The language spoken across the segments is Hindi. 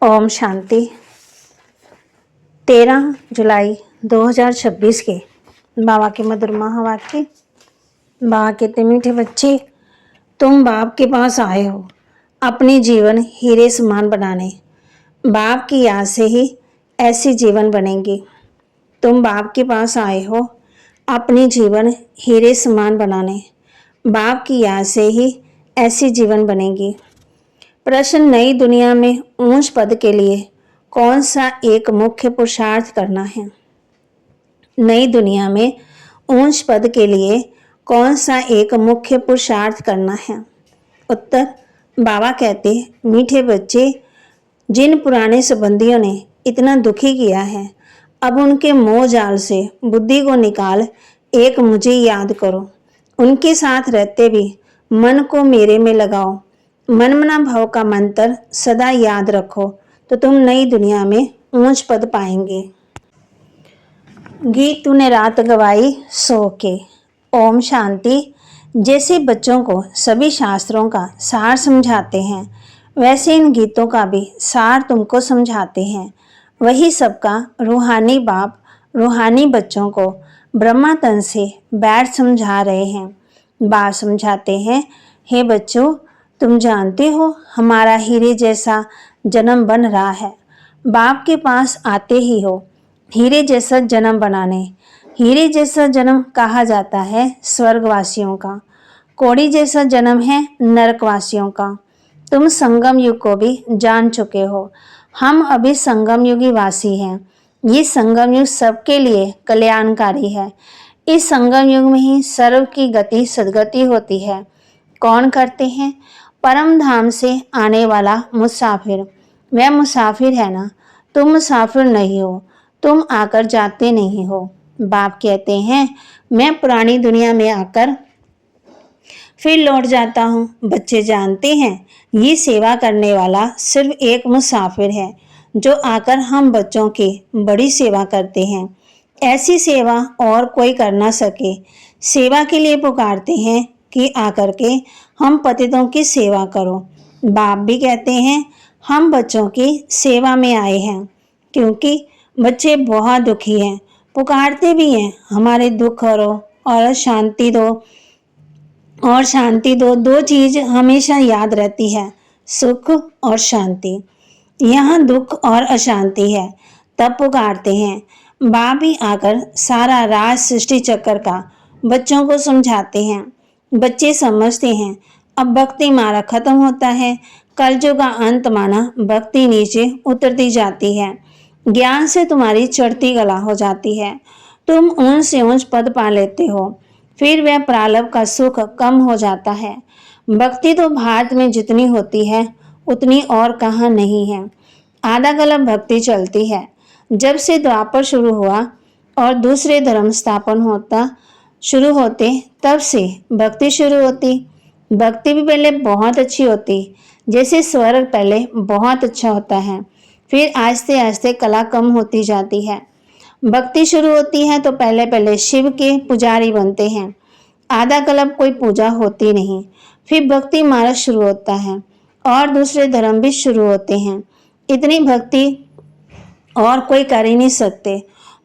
ओम शांति। 13 जुलाई 2026 के बाबा के मधुर महावाक्य। बाबा कहते, मीठे बच्चे, तुम बाप के पास आए हो अपनी जीवन हीरे समान बनाने। बाप की याद से ही ऐसी जीवन बनेगी। तुम बाप के पास आए हो अपनी जीवन हीरे समान बनाने। बाप की याद से ही ऐसी जीवन बनेगी। प्रश्न, नई दुनिया में ऊंच पद के लिए कौन सा एक मुख्य पुरुषार्थ करना है? नई दुनिया में ऊंच पद के लिए कौन सा एक मुख्य पुरुषार्थ करना है? उत्तर, बाबा कहते, मीठे बच्चे, जिन पुराने संबंधियों ने इतना दुखी किया है, अब उनके मोह जाल से बुद्धि को निकाल एक मुझे याद करो। उनके साथ रहते भी मन को मेरे में लगाओ। मनमना भाव का मंत्र सदा याद रखो तो तुम नई दुनिया में ऊंच पद पाएंगे। गीत तूने रात गवाई सो के। ओम शांति। जैसे बच्चों को सभी शास्त्रों का सार समझाते हैं, वैसे इन गीतों का भी सार तुमको समझाते हैं। वही सबका रूहानी बाप रूहानी बच्चों को ब्रह्मा तन से बैठ समझा रहे हैं। बाप समझाते हैं, हे बच्चों, तुम जानते हो हमारा हीरे जैसा जन्म बन रहा है। बाप के पास आते ही हो हीरे जैसा जन्म बनाने। हीरे जैसा जन्म कहा जाता है स्वर्गवासियों का, कौड़ी जैसा जन्म है नरकवासियों का। तुम संगम युग को भी जान चुके हो। हम अभी संगम युगी वासी हैं। ये संगम युग सबके लिए कल्याणकारी है। इस संगम युग में ही सर्व की गति सदगति होती है। कौन करते हैं? परम धाम से आने वाला मुसाफिर। वह मुसाफिर है ना, तुम मुसाफिर नहीं हो, तुम आकर जाते नहीं हो। बाप कहते हैं, मैं पुरानी दुनिया में आकर फिर लौट जाता हूँ। बच्चे जानते हैं ये सेवा करने वाला सिर्फ एक मुसाफिर है जो आकर हम बच्चों की बड़ी सेवा करते हैं। ऐसी सेवा और कोई कर ना सके। सेवा के लिए पुकारते हैं कि आकर के हम पतितों की सेवा करो। बाप भी कहते हैं, हम बच्चों की सेवा में आए हैं क्योंकि बच्चे बहुत दुखी हैं। पुकारते भी हैं, हमारे दुख करो और शांति दो। और शांति दो, दो चीज हमेशा याद रहती है, सुख और शांति। यहाँ दुख और अशांति है, तब पुकारते हैं। बाप भी आकर सारा राज सृष्टि चक्र का बच्चों को समझाते हैं। बच्चे समझते हैं अब भक्ति मारा खत्म होता है। कलयुग का अंत माना भक्ति नीचे उतरती जाती है। ज्ञान से तुम्हारी चढ़ती गला हो जाती है। तुम ऊंच से ऊंच पद पा लेते हो। फिर वह प्रारब्ध का सुख कम हो जाता है। भक्ति तो भारत में जितनी होती है उतनी और कहाँ नहीं है। आधा गलत भक्ति चलती है। जब से द्वापर शुरू हुआ और दूसरे धर्म स्थापन होता शुरू होते, तब से भक्ति शुरू होती। भक्ति भी पहले बहुत अच्छी होती, जैसे स्वर्ग पहले बहुत अच्छा होता है, फिर आस्ते आस्ते कला कम होती जाती है। भक्ति शुरू होती है तो पहले पहले शिव के पुजारी बनते हैं। आधा कल्प कोई पूजा होती नहीं। फिर भक्ति मार्ग शुरू होता है और दूसरे धर्म भी शुरू होते हैं। इतनी भक्ति और कोई कर ही नहीं सकते।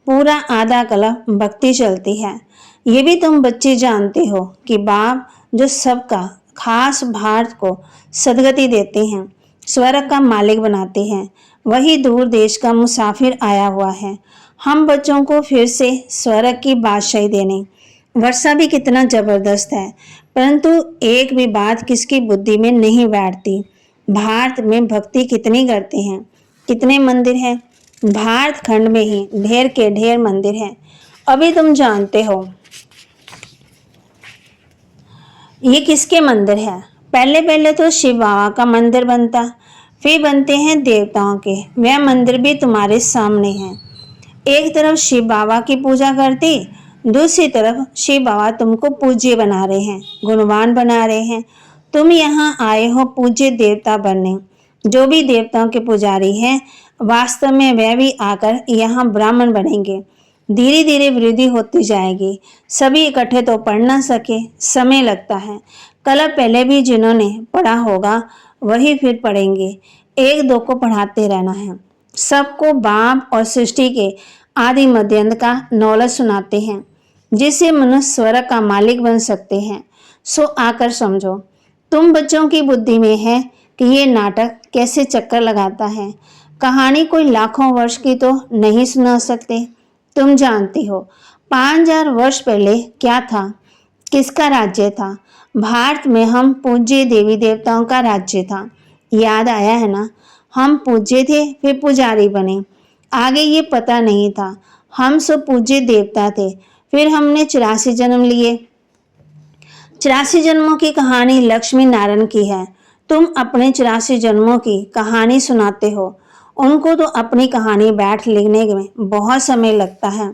पूरा आधा कल्प भक्ति चलती है। ये भी तुम बच्चे जानते हो कि बाप जो सबका खास भारत को सदगति देते हैं, स्वर्ग का मालिक बनाते हैं, वही दूर देश का मुसाफिर आया हुआ है हम बच्चों को फिर से स्वर्ग की बादशाही देने। वर्षा भी कितना जबरदस्त है, परंतु एक भी बात किसकी बुद्धि में नहीं बैठती। भारत में भक्ति कितनी करते हैं, कितने मंदिर हैं। भारत खंड में ही ढेर के ढेर मंदिर हैं। अभी तुम जानते हो ये किसके मंदिर है। पहले पहले तो शिव बाबा का मंदिर बनता, फिर बनते हैं देवताओं के। वह मंदिर भी तुम्हारे सामने है। एक तरफ शिव बाबा की पूजा करती, दूसरी तरफ शिव बाबा तुमको पूज्य बना रहे हैं, गुणवान बना रहे हैं। तुम यहाँ आए हो पूज्य देवता बनने। जो भी देवताओं के पुजारी हैं, वास्तव में वह भी आकर यहाँ ब्राह्मण बनेंगे। धीरे धीरे वृद्धि होती जाएगी। सभी इकट्ठे तो पढ़ ना सके, समय लगता है। कल पहले भी जिन्होंने पढ़ा होगा वही फिर पढ़ेंगे। एक दो को पढ़ाते रहना है। सबको बाप और सृष्टि के आदि मध्यांत का नॉलेज सुनाते हैं, जिससे मनुष्य स्वर्ग का मालिक बन सकते हैं। सो आकर समझो। तुम बच्चों की बुद्धि में है कि ये नाटक कैसे चक्कर लगाता है। कहानी कोई लाखों वर्ष की तो नहीं सुना सकते। तुम जानती हो 5000 वर्ष पहले क्या था, किसका राज्य था। भारत में हम पूज्य देवी देवताओं का राज्य था। याद आया है ना। हम पूज्य थे, फिर पुजारी बने। आगे ये पता नहीं था। हम सब पूज्य देवता थे, फिर हमने 84 जन्म लिए। 84 जन्मों की कहानी लक्ष्मी नारायण की है। तुम अपने 84 जन्मों की कहानी सुनाते हो। उनको तो अपनी कहानी बैठ लिखने में बहुत समय लगता है।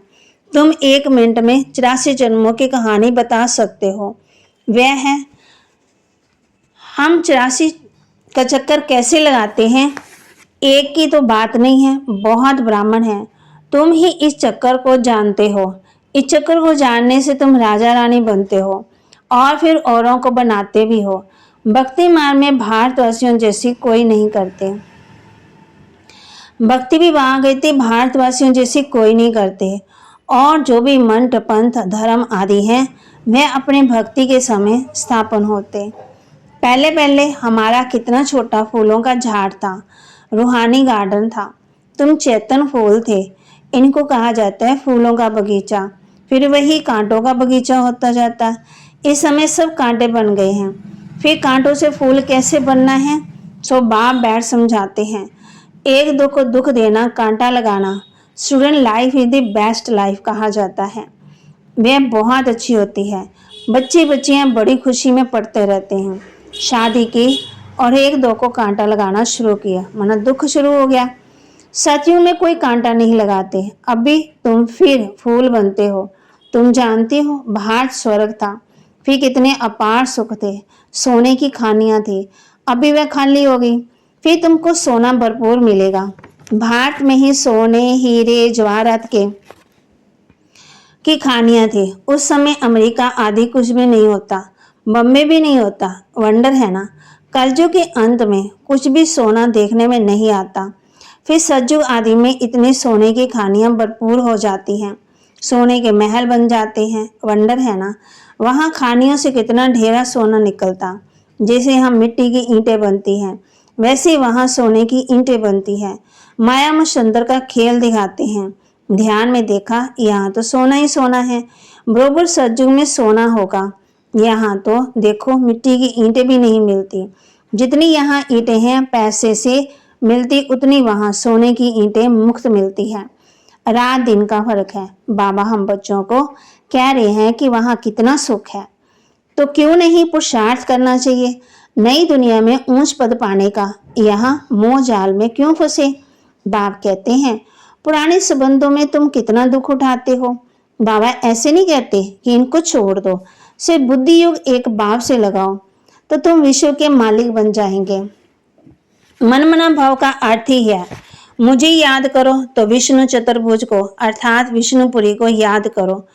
तुम 1 मिनट में 84 जन्मों की कहानी बता सकते हो। वह है, हम 84 का चक्कर कैसे लगाते हैं। एक की तो बात नहीं है, बहुत ब्राह्मण है। तुम ही इस चक्कर को जानते हो। इस चक्कर को जानने से तुम राजा रानी बनते हो और फिर औरों को बनाते भी हो। भक्ति मार्ग में भारतवासियों जैसी कोई नहीं करते। भक्ति विवाह गति भारतवासियों जैसी कोई नहीं करते। और जो भी मंत्र पंथ धर्म आदि हैं, वह अपने भक्ति के समय स्थापन होते। पहले पहले हमारा कितना छोटा फूलों का झाड़ था, रूहानी गार्डन था। तुम चेतन फूल थे। इनको कहा जाता है फूलों का बगीचा। फिर वही कांटों का बगीचा होता जाता। इस समय सब कांटे बन गए हैं। फिर कांटों से फूल कैसे बनना है, सो बाप बैठ समझाते हैं। एक दो को दुख देना, कांटा लगाना। Student life is the best life कहा जाता है। वह बहुत अच्छी होती है। बच्चे बच्चियां बड़ी खुशी में पढ़ते रहते हैं। शादी की और एक दो को कांटा लगाना शुरू किया, माना दुख शुरू हो गया। सतयुग में कोई कांटा नहीं लगाते। अभी तुम फिर फूल बनते हो। तुम जानती हो भारत स्वर्ग था, फिर कितने अपार सुख थे। सोने की खानियां थी, अभी वह खाली हो गई। फिर तुमको सोना भरपूर मिलेगा। भारत में ही सोने हीरे जवाहरात के की खानियां थी। उस समय अमेरिका आदि कुछ भी नहीं होता, बम्बे भी नहीं होता। वंडर है ना। कलयुग के अंत में कुछ भी सोना देखने में नहीं आता। फिर सतयुग आदि में इतने सोने की खानियां भरपूर हो जाती हैं, सोने के महल बन जाते हैं। वंडर है ना। वहाँ खानियों से कितना ढेरा सोना निकलता। जैसे हम मिट्टी की ईंटें बनती हैं, वैसे वहाँ सोने की ईंटें बनती हैं। माया में सुंदर का खेल दिखाते हैं। ध्यान में देखा, यहाँ तो सोना ही सोना है। बरोबर सतयुग में सोना होगा। यहाँ तो देखो मिट्टी की ईंटें भी नहीं मिलती। जितनी यहाँ ईंटें हैं पैसे से मिलती, उतनी वहाँ सोने की ईंटें मुफ्त मिलती है। रात दिन का फर्क है। बाबा हम बच्चों को कह रहे हैं कि वहाँ कितना सुख है, तो क्यों नहीं पुरुषार्थ करना चाहिए। नई दुनिया में ऊंच पद पाने का, यहाँ मोह जाल में क्यों फंसे। बाप कहते हैं पुराने संबंधों में तुम कितना दुख उठाते हो। बाबा ऐसे नहीं कहते कि इनको छोड़ दो, सिर्फ बुद्धि योग एक बाप से लगाओ तो तुम विश्व के मालिक बन जाएंगे। मन मना भाव का अर्थ ही है, मुझे याद करो तो विष्णु चतुर्भुज को अर्थात विष्णुपुरी को याद करो।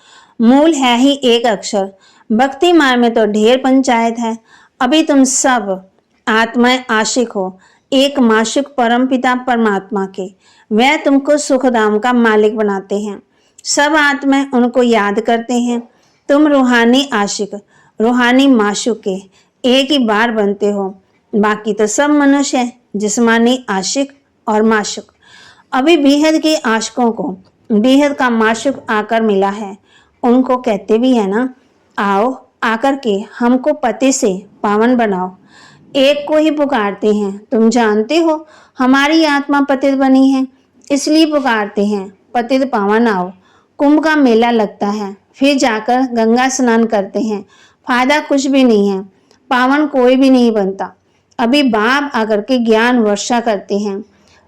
मूल है ही एक अक्षर। भक्ति मार्ग में तो ढेर पंचायत है। अभी तुम सब आत्माएं आशिक हो एक माशुक परम पिता परमात्मा के। वह तुमको सुखधाम का मालिक बनाते हैं। सब आत्माएं उनको याद करते हैं। तुम रूहानी आशिक, रूहानी माशुक के एक ही बार बनते हो। बाकी तो सब मनुष्य हैं, जिस्मानी आशिक और माशुक। अभी बेहद के आशिकों को बेहद का माशुक आकर मिला है। उनको कहते भी है ना, आओ आकर के हमको पति से पावन बनाओ। एक को ही पुकारते हैं। तुम जानते हो हमारी आत्मा पतित बनी है, इसलिए पुकारते हैं पतित पावन आओ। कुंभ का मेला लगता है, फिर जाकर गंगा स्नान करते हैं। फायदा कुछ भी नहीं है, पावन कोई भी नहीं बनता। अभी बाप आकर के ज्ञान वर्षा करते हैं।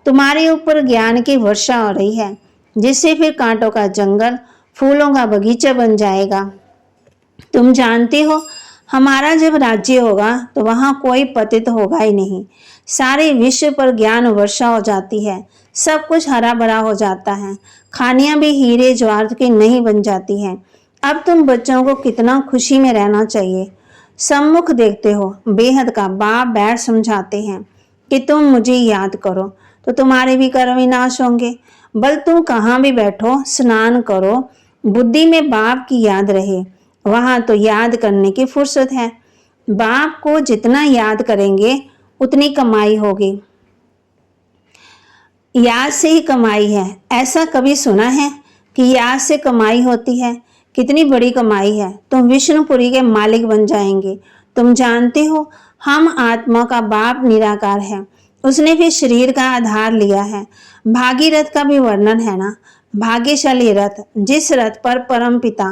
तुम्हारे ऊपर ज्ञान की वर्षा हो रही है, जिससे फिर कांटों का जंगल फूलों का बगीचा बन जाएगा। तुम जानते हो हमारा जब राज्य होगा तो वहाँ कोई पतित होगा ही नहीं। सारे विश्व पर ज्ञान वर्षा हो जाती है। सब कुछ हरा भरा हो जाता है। खानियां भी हीरे जवाहरात की नहीं बन जाती हैं। अब तुम बच्चों को कितना खुशी में रहना चाहिए। सम्मुख देखते हो बेहद का बाप बैठ समझाते हैं। कि तुम मुझे याद करो तो तुम्हारे भी कर्म विनाश होंगे। बल तुम कहाँ भी बैठो, स्नान करो, बुद्धि में बाप की याद रहे, वहां तो याद करने की फुर्सत है। बाप को जितना याद करेंगे उतनी कमाई होगी। याद से ही कमाई है, ऐसा कभी सुना है कि याद से कमाई होती है? कितनी बड़ी कमाई है। तुम विष्णुपुरी के मालिक बन जाएंगे। तुम जानते हो हम आत्मा का बाप निराकार है, उसने भी शरीर का आधार लिया है। भागीरथ का भी वर्णन है ना, भाग्यशाली रथ, जिस रथ पर परम पिता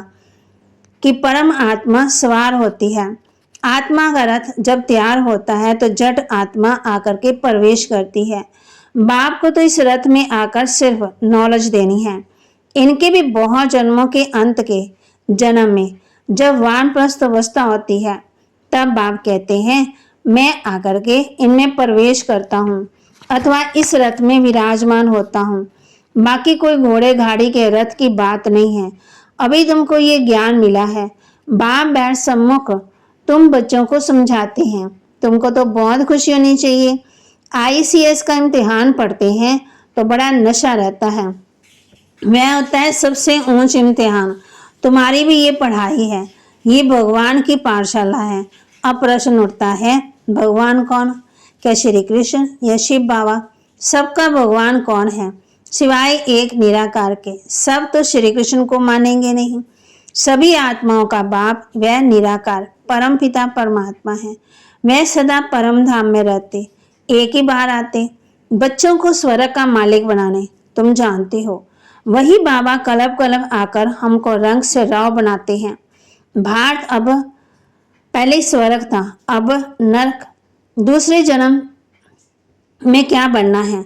की परम आत्मा सवार होती है। आत्मा का रथ जब तैयार होता है तो जट आत्मा आकर के प्रवेश करती है। बाप को तो इस रथ में आकर सिर्फ नॉलेज देनी है। इनके भी बहुत जन्मों के अंत के जन्म में जब वानप्रस्थ अवस्था होती है तब बाप कहते हैं मैं आकर के इनमें प्रवेश करता हूँ अथवा इस रथ में विराजमान होता हूँ। बाकी कोई घोड़े गाड़ी के रथ की बात नहीं है। अभी तुमको ये ज्ञान मिला है। बाप बैठ सम्मुख तुम बच्चों को समझाते हैं। तुमको तो बहुत खुशी होनी चाहिए। ICS का इम्तिहान पढ़ते हैं तो बड़ा नशा रहता है। वह होता है सबसे ऊंच इम्तिहान। तुम्हारी भी ये पढ़ाई है, ये भगवान की पाठशाला है। अब प्रश्न उठता है भगवान कौन? क्या श्री कृष्ण या शिव बाबा? सबका भगवान कौन है सिवाय एक निराकार के? सब तो श्री कृष्ण को मानेंगे नहीं। सभी आत्माओं का बाप वह निराकार परम पिता परमात्मा है। वह सदा परम धाम में रहते, एक ही बार आते बच्चों को स्वर्ग का मालिक बनाने। तुम जानते हो वही बाबा कलब कलब आकर हमको रंग से राव बनाते हैं। भारत अब पहले स्वर्ग था, अब नरक। दूसरे जन्म में क्या बनना है?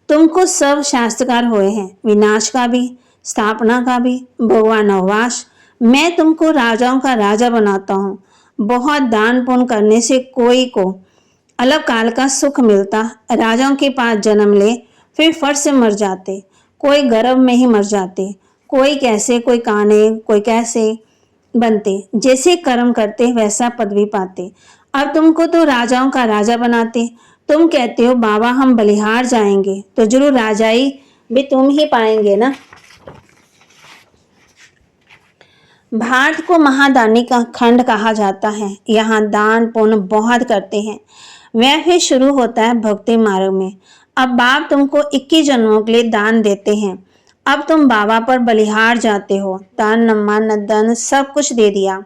तुमको सब शास्त्रकार हुए हैं, विनाश का भी, स्थापना का भी, भगवान अवकाश। मैं तुमको राजाओं का राजा बनाता हूँ। बहुत दान पुण्य करने से कोई को अलग काल का सुख मिलता। राजाओं के पास जन्म ले फिर फट से मर जाते, कोई गर्भ में ही मर जाते, कोई कैसे, कोई काने, कोई कैसे बनते। जैसे कर्म करते वैसा पदवी पाते। अब तुमको तो राजाओं का राजा बनाते। तुम कहते हो बाबा हम बलिहार जाएंगे, तो जरूर राजाई भी तुम ही पाएंगे ना। भारत को महादानी का खंड कहा जाता है। यहाँ दान पुण्य बहुत करते हैं। वह फिर शुरू होता है भक्ति मार्ग में। अब बाप तुमको 21 जन्मों के लिए दान देते हैं। अब तुम बाबा पर बलिहार जाते हो, तन मन धन सब कुछ दे दिया।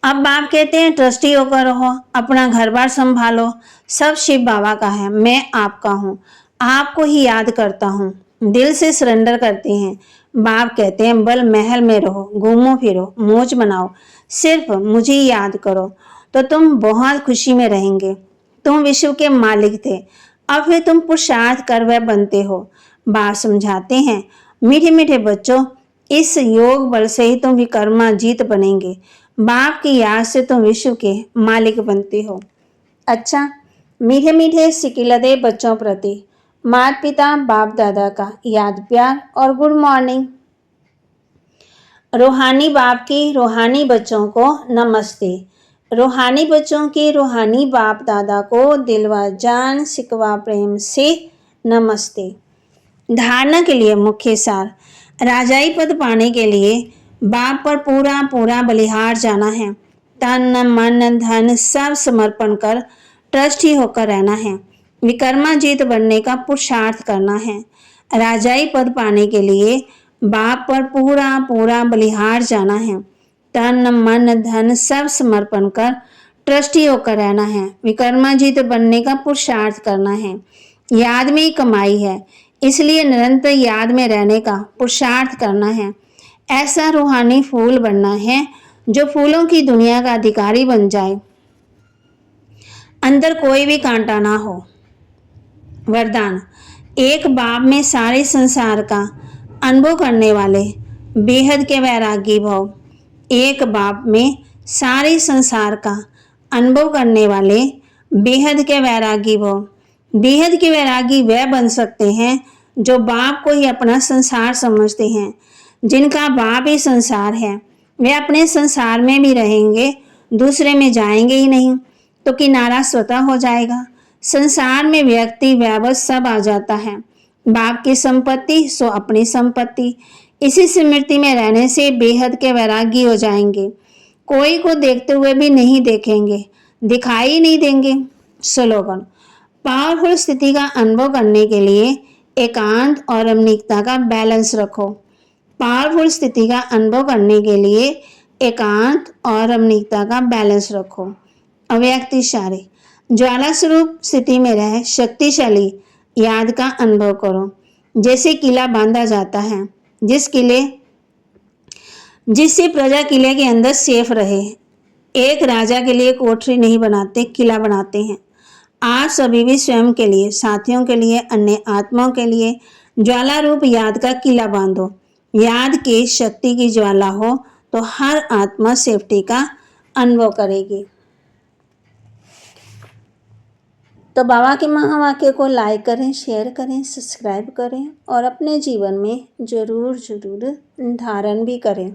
अब बाप कहते हैं ट्रस्टी होकर रहो, अपना घर बार संभालो, सब शिव बाबा का है, मैं आपका हूँ, आपको ही याद करता हूँ। दिल से सरेंडर करते हैं। बाप कहते हैं बल महल में रहो, घूमो फिरो, मौज मनाओ, सिर्फ मुझे ही याद करो तो तुम बहुत खुशी में रहेंगे। तुम विश्व के मालिक थे, अब फिर तुम पुरुषार्थ कर वह बनते हो। बाप समझाते हैं मीठे मीठे बच्चों, इस योग बल से ही तुम विकर्मा जीत बनेंगे। बाप की याद से तुम विश्व के मालिक बनते हो। अच्छा, मीठे मीठे सिकिलदे बच्चों प्रति माता पिता बाप दादा का याद प्यार और गुड मॉर्निंग। रूहानी बाप की रूहानी बच्चों को नमस्ते। रूहानी बच्चों के रूहानी बाप दादा को दिल व जान सिकवा प्रेम से नमस्ते। धारणा के लिए मुख्य सार, राजाई पद पाने के लिए बाप पर पूरा पूरा बलिहार जाना है। तन मन धन सब समर्पण कर ट्रस्टी होकर रहना है। विकर्मा जीत बनने का पुरुषार्थ करना है। राजाई पद पाने के लिए बाप पर पूरा पूरा बलिहार जाना है। तन मन धन सब समर्पण कर ट्रस्टी होकर रहना है। विकर्मा जीत बनने का पुरुषार्थ करना है। याद में ही कमाई है, इसलिए निरंतर याद में रहने का पुरुषार्थ करना है। ऐसा रूहानी फूल बनना है जो फूलों की दुनिया का अधिकारी बन जाए, अंदर कोई भी कांटा ना हो। वरदान, एक बाप में सारे संसार का अनुभव करने वाले बेहद के वैरागी भव। एक बाप में सारे संसार का अनुभव करने वाले बेहद के वैरागी भव। बेहद के वैरागी वह बन सकते हैं जो बाप को ही अपना संसार समझते हैं। जिनका बाप ही संसार है वे अपने संसार में भी रहेंगे, दूसरे में जाएंगे ही नहीं, तो किनारा स्वतः हो जाएगा। संसार में व्यक्ति वैभव सब आ जाता है। बाप की संपत्ति सो अपनी संपत्ति। इसी स्मृति में रहने से बेहद के वैरागी हो जाएंगे। कोई को देखते हुए भी नहीं देखेंगे, दिखाई नहीं देंगे। स्लोगन। पावरफुल स्थिति का अनुभव करने के लिए एकांत और रमणीकता का बैलेंस रखो। पावरफुल स्थिति का अनुभव करने के लिए एकांत और रमणीकता का बैलेंस रखो। अव्यक्त इशारे। ज्वाला स्वरूप स्थिति में रह शक्तिशाली याद का अनुभव करो। जैसे किला बांधा जाता है, जिससे प्रजा किले के अंदर सेफ रहे। एक राजा के लिए कोठरी नहीं बनाते, किला बनाते हैं। आप सभी भी स्वयं के लिए, साथियों के लिए, अन्य आत्माओं के लिए ज्वाला रूप याद का किला बांधो। याद की शक्ति की ज्वाला हो तो हर आत्मा सेफ्टी का अनुभव करेगी। तो बाबा के महावाक्य को लाइक करें, शेयर करें, सब्सक्राइब करें और अपने जीवन में ज़रूर धारण भी करें।